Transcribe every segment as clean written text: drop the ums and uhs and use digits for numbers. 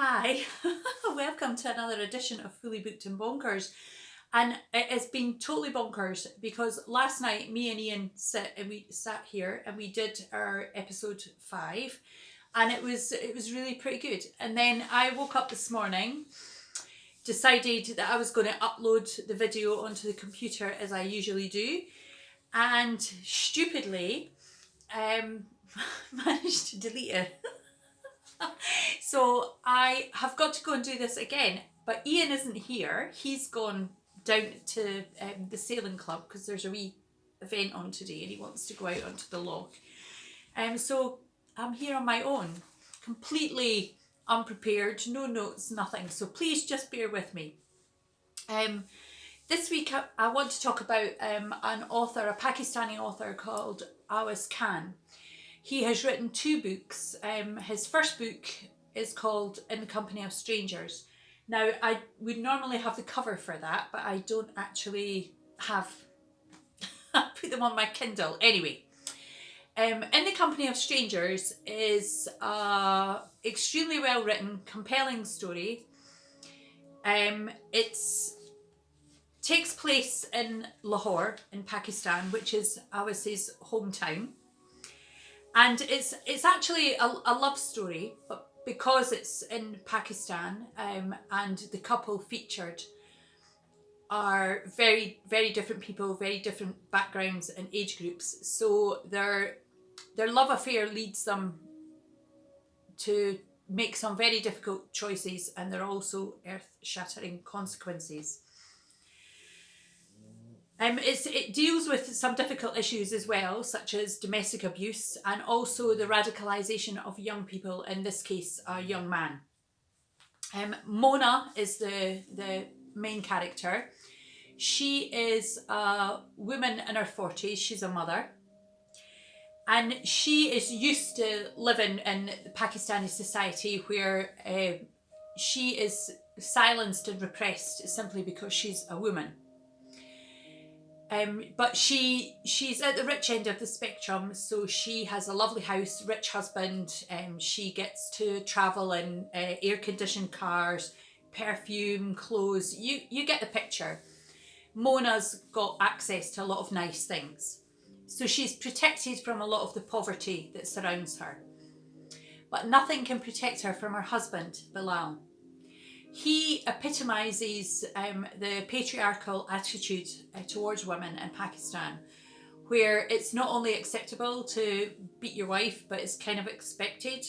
Hi, welcome to another edition of Fully Booked and Bonkers. And it has been totally bonkers because last night me and Ian sat here and we did our episode 5, and it was really pretty good. And then I woke up this morning, decided that I was going to upload the video onto the computer as I usually do, and stupidly um, managed to delete it. So I have got to go and do this again. But Ian isn't here. He's gone down to the sailing club because there's a wee event on today and he wants to go out onto the loch. So I'm here on my own, completely unprepared, no notes, nothing. So please just bear with me. This week I want to talk about an author, a Pakistani author called Awais Khan. He has written 2 books. His first book is called In the Company of Strangers. Now, I would normally have the cover for that, but I don't actually have... I put them on my Kindle. Anyway, In the Company of Strangers is a extremely well written, compelling story. It takes place in Lahore in Pakistan, which is Awais's hometown. And it's actually a love story, but because it's in Pakistan and the couple featured are very, very different people, very different backgrounds and age groups. So their love affair leads them to make some very difficult choices, and there are also earth-shattering consequences. It deals with some difficult issues as well, such as domestic abuse and also the radicalisation of young people, in this case, a young man. Mona is the main character. She is a woman in her 40s, she's a mother. And she is used to living in Pakistani society where she is silenced and repressed simply because she's a woman. But she's at the rich end of the spectrum, so she has a lovely house, rich husband, she gets to travel in air-conditioned cars, perfume, clothes, you get the picture. Mona's got access to a lot of nice things. So she's protected from a lot of the poverty that surrounds her. But nothing can protect her from her husband, Bilal. He epitomises the patriarchal attitude towards women in Pakistan, where it's not only acceptable to beat your wife, but it's kind of expected.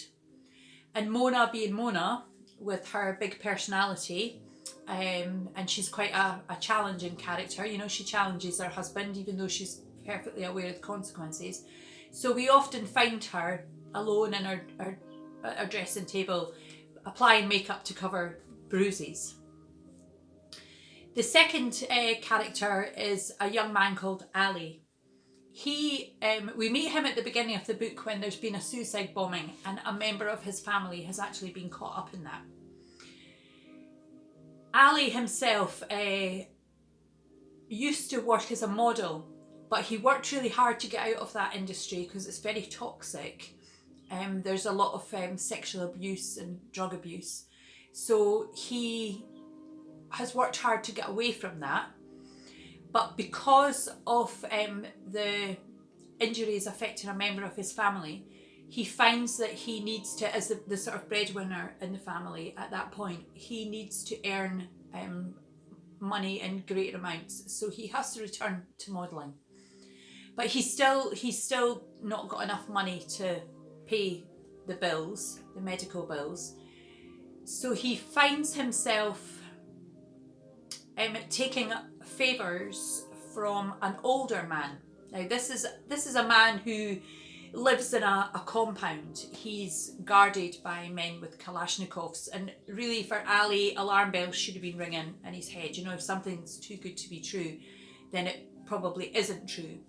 And Mona being Mona, with her big personality, and she's quite a challenging character. You know, she challenges her husband, even though she's perfectly aware of the consequences. So we often find her alone in her dressing table, applying makeup to cover bruises. The second character is a young man called Ali. We meet him at the beginning of the book when there's been a suicide bombing and a member of his family has actually been caught up in that. Ali himself used to work as a model, but he worked really hard to get out of that industry because it's very toxic. There's a lot of sexual abuse and drug abuse. So he has worked hard to get away from that. But because of the injuries affecting a member of his family, he finds that he needs to, as the sort of breadwinner in the family at that point, he needs to earn money in greater amounts. So he has to return to modelling. But he's still not got enough money to pay the bills, the medical bills. So he finds himself taking favours from an older man. Now this is a man who lives in a compound. He's guarded by men with Kalashnikovs, and really for Ali, alarm bells should have been ringing in his head. You know, if something's too good to be true, then it probably isn't true.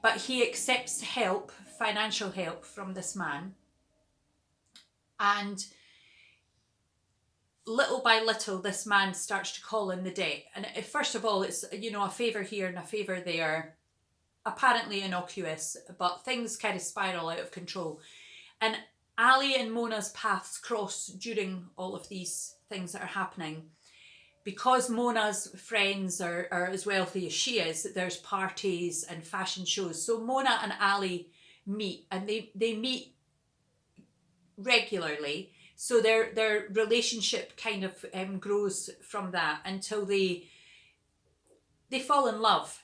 But he accepts help, financial help from this man, and little by little, this man starts to call in the debt. And first of all, it's, you know, a favour here and a favour there, apparently innocuous, but things kind of spiral out of control. And Ali and Mona's paths cross during all of these things that are happening. Because Mona's friends are as wealthy as she is, there's parties and fashion shows. So Mona and Ali meet, and they meet regularly. So their relationship kind of grows from that until they fall in love.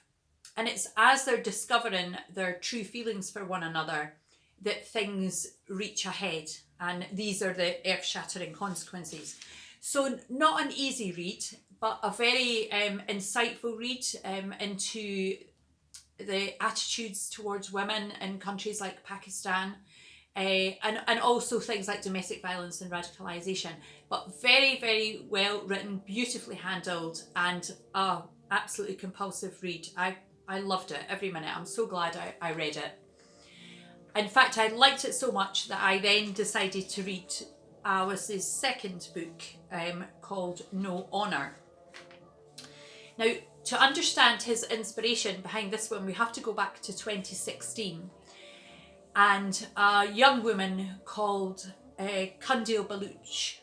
And it's as they're discovering their true feelings for one another that things reach a head. And these are the earth-shattering consequences. So not an easy read, but a very insightful read into the attitudes towards women in countries like Pakistan, and also things like domestic violence and radicalisation. But very, very well written, beautifully handled, and absolutely compulsive read. I loved it every minute. I'm so glad I read it. In fact, I liked it so much that I then decided to read Awais' second book, called No Honour. Now, to understand his inspiration behind this one, we have to go back to 2016. And a young woman called Kundil Baluch.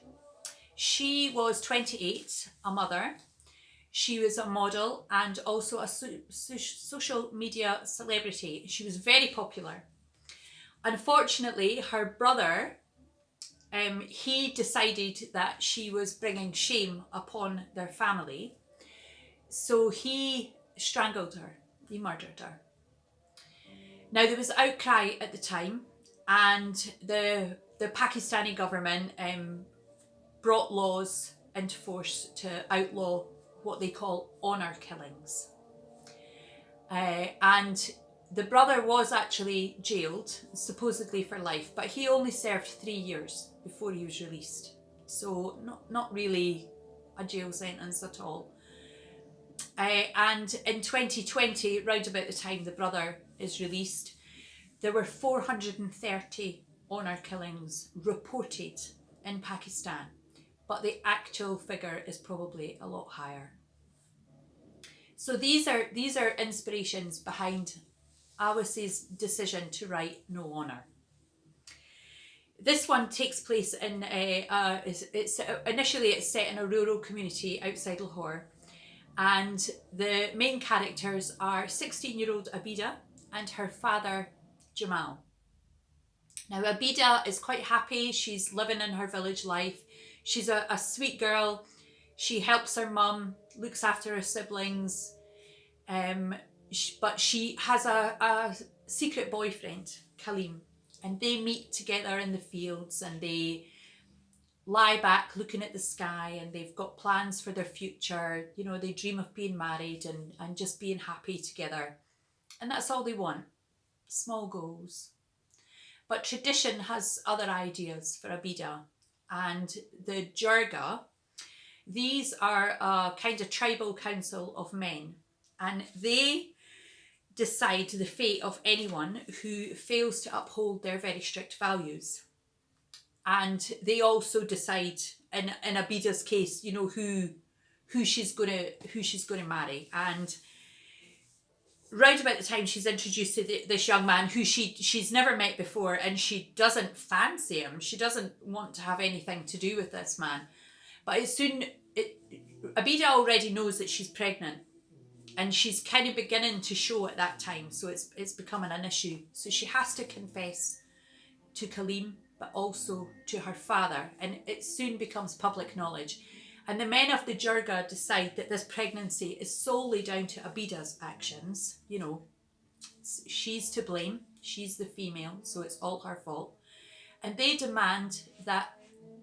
She was 28, a mother. She was a model and also a social media celebrity. She was very popular. Unfortunately, her brother, he decided that she was bringing shame upon their family. So he strangled her. He murdered her. Now, there was outcry at the time, and the Pakistani government brought laws into force to outlaw what they call honour killings. And the brother was actually jailed, supposedly for life, but he only served 3 years before he was released. So not really a jail sentence at all. And in 2020, round about the time the brother is released, there were 430 honour killings reported in Pakistan, but the actual figure is probably a lot higher. So these are inspirations behind Awais' decision to write No Honour. This one takes place in initially it's set in a rural community outside Lahore, and the main characters are 16-year-old Abida and her father Jamal. Now, Abida is quite happy. She's living in her village life. She's a sweet girl. She helps her mum, looks after her siblings, but she has a secret boyfriend, Kaleem, and they meet together in the fields, and they lie back looking at the sky, and they've got plans for their future. You know, they dream of being married and just being happy together. And that's all they want. Small goals. But tradition has other ideas for Abida. And the Jirga, these are a kind of tribal council of men. And they decide the fate of anyone who fails to uphold their very strict values. And they also decide, in Abida's case, you know, who she's gonna marry. And round about the time she's introduced to this young man who she's never met before, and she doesn't fancy him. She doesn't want to have anything to do with this man. But Abida already knows that she's pregnant, and she's kind of beginning to show at that time. So it's becoming an issue. So she has to confess to Kaleem, but also to her father, and it soon becomes public knowledge. And the men of the Jirga decide that this pregnancy is solely down to Abida's actions. You know, she's to blame. She's the female, so it's all her fault. And they demand that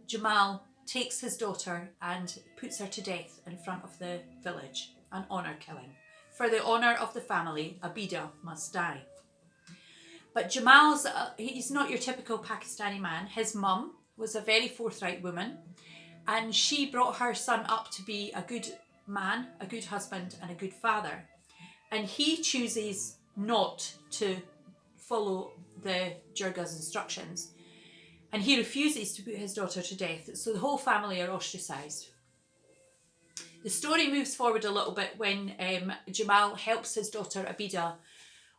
Jamal takes his daughter and puts her to death in front of the village, an honour killing. For the honour of the family, Abida must die. But Jamal's, he's not your typical Pakistani man. His mum was a very forthright woman, and she brought her son up to be a good man, a good husband, and a good father. And he chooses not to follow the Jirga's instructions, and he refuses to put his daughter to death. So the whole family are ostracised. The story moves forward a little bit when Jamal helps his daughter Abida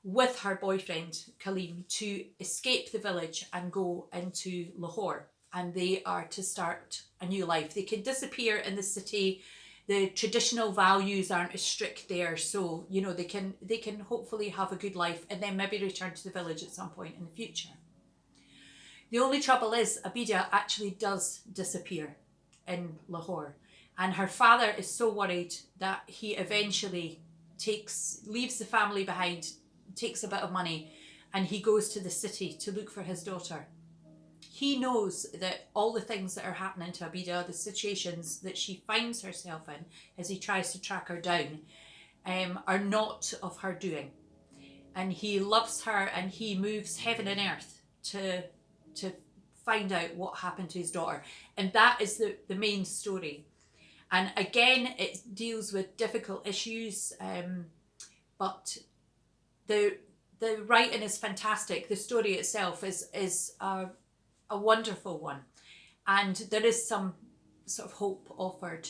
with her boyfriend Kaleem to escape the village and go into Lahore. And they are to start a new life. They can disappear in the city. The traditional values aren't as strict there, so you know they can hopefully have a good life and then maybe return to the village at some point in the future. The only trouble is Abida actually does disappear in Lahore, and her father is so worried that he eventually leaves the family behind, takes a bit of money, and he goes to the city to look for his daughter. He knows that all the things that are happening to Abida, the situations that she finds herself in as he tries to track her down, are not of her doing. And he loves her and he moves heaven and earth to find out what happened to his daughter. And that is the main story. And again, it deals with difficult issues, but the writing is fantastic. The story itself is a wonderful one, and there is some sort of hope offered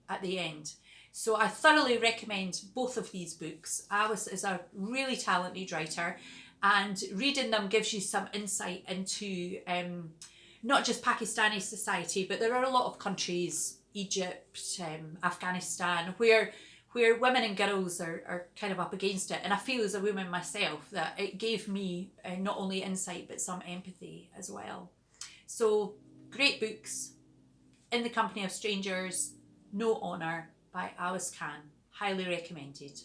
at the end. So I thoroughly recommend both of these books. Awais is a really talented writer, and reading them gives you some insight into not just Pakistani society, but there are a lot of countries, Egypt, Afghanistan, where women and girls are kind of up against it. And I feel as a woman myself that it gave me not only insight but some empathy as well. So great books. In the Company of Strangers, No Honour by Awais Khan. Highly recommended.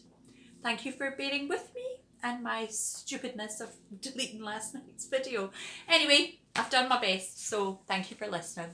Thank you for bearing with me and my stupidness of deleting last night's video. Anyway, I've done my best, so thank you for listening.